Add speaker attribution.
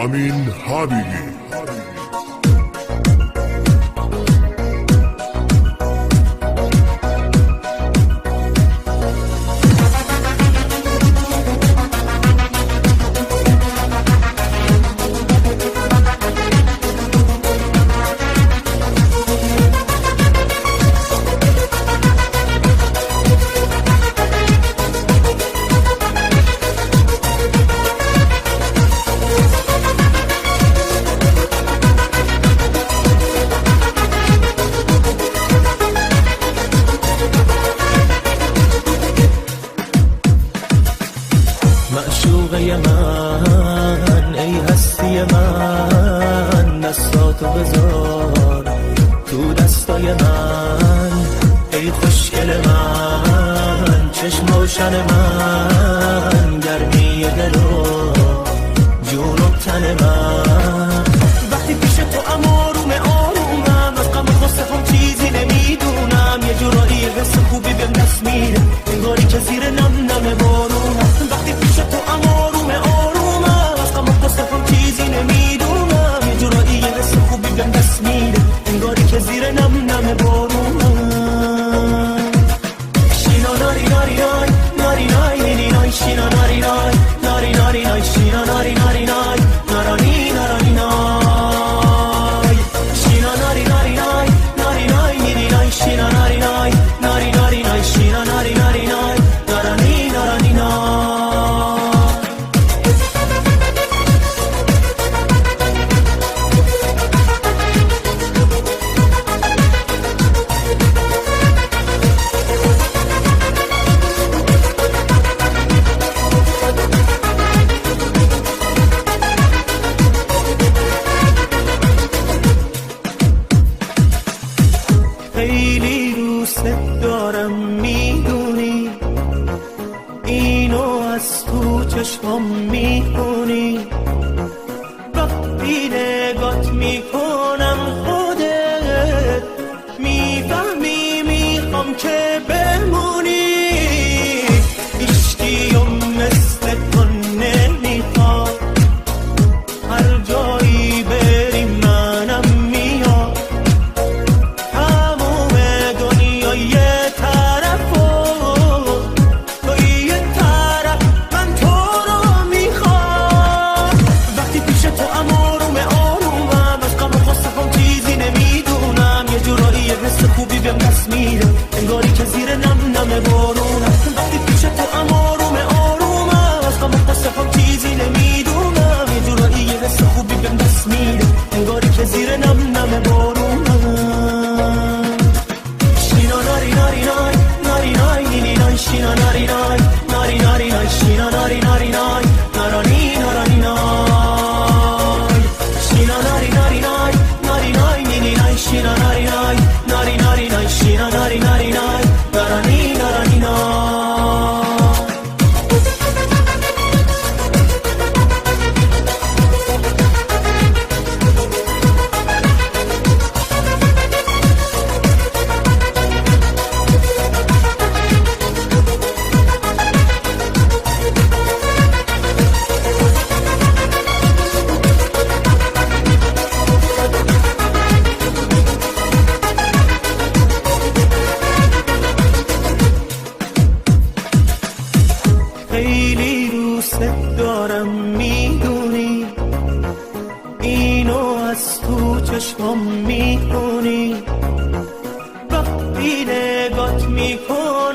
Speaker 1: امین حبیبی.
Speaker 2: معشوقه من ای هستی من، دستاتو بذار تو دستای من. ای خوشگل من، چشم روشن من، گرمی دل و جون و تن من. وقتی پیش تو آروم آرومم، از غم و غصه هم چیزی نمیدونم. یه جورایی حس خوبی بهم دست میده، انگاری که زیر نم نم بارونم. وقتی پیش تو آروم آرومم، از غم و غصه هم چیزی نمیدونم. یه جورایی حس خوبی بهم دست میده، انگاری که زیر نم نم بارونم. شینا ناری ناری نای ناری نای نینی نای، شینا ناری نای ناری ناری نای، شینا ناری ناری نای نارانی نارانی نای. شینا ناری ناری نای ناری نای نینی نای، شینا ناری نای ناری ناری نای، شینا ناری ناری نای نارانی نارانی نای. خیلی دوست دارم میدونی، اینو از تو چشمام میخونی. وقتی نگات میکنم خودت میفهمی میخوام که بمونی. عشقی و مثل تو نمیخواد، هر جایی بریم منم میاد. یه طرف و تو یه طرف، من تو رو میخوام. وقتی پیش تو آروم آرومم، از غم و غصه هم چیزی نمیدونم. یه جورایی حس خوبی بهم دست میده، انگاری که زیر نم نم بارونم. وقتی پیش تو آروم آرومم، از غم و غصه هم چیزی نمیدونم. یه جورایی حس خوبی بهم دست میده، انگاری که زیر نم نم بارونم. شینا ناری ناری نای ناری نای نینی نای، شینا ناری نای ناری ناری نای، شینا ناری ناری نای نارانی نارانی نای. شینا ناری ناری نای ناری نای نینی نای، شینا ناری نای ناری ناری نای، شینا ناری ناری نای نارانی نارانی نای. خیلی دوست دارم میدونی، اینو از تو چشمام میخونی. وقتی نگات میکنم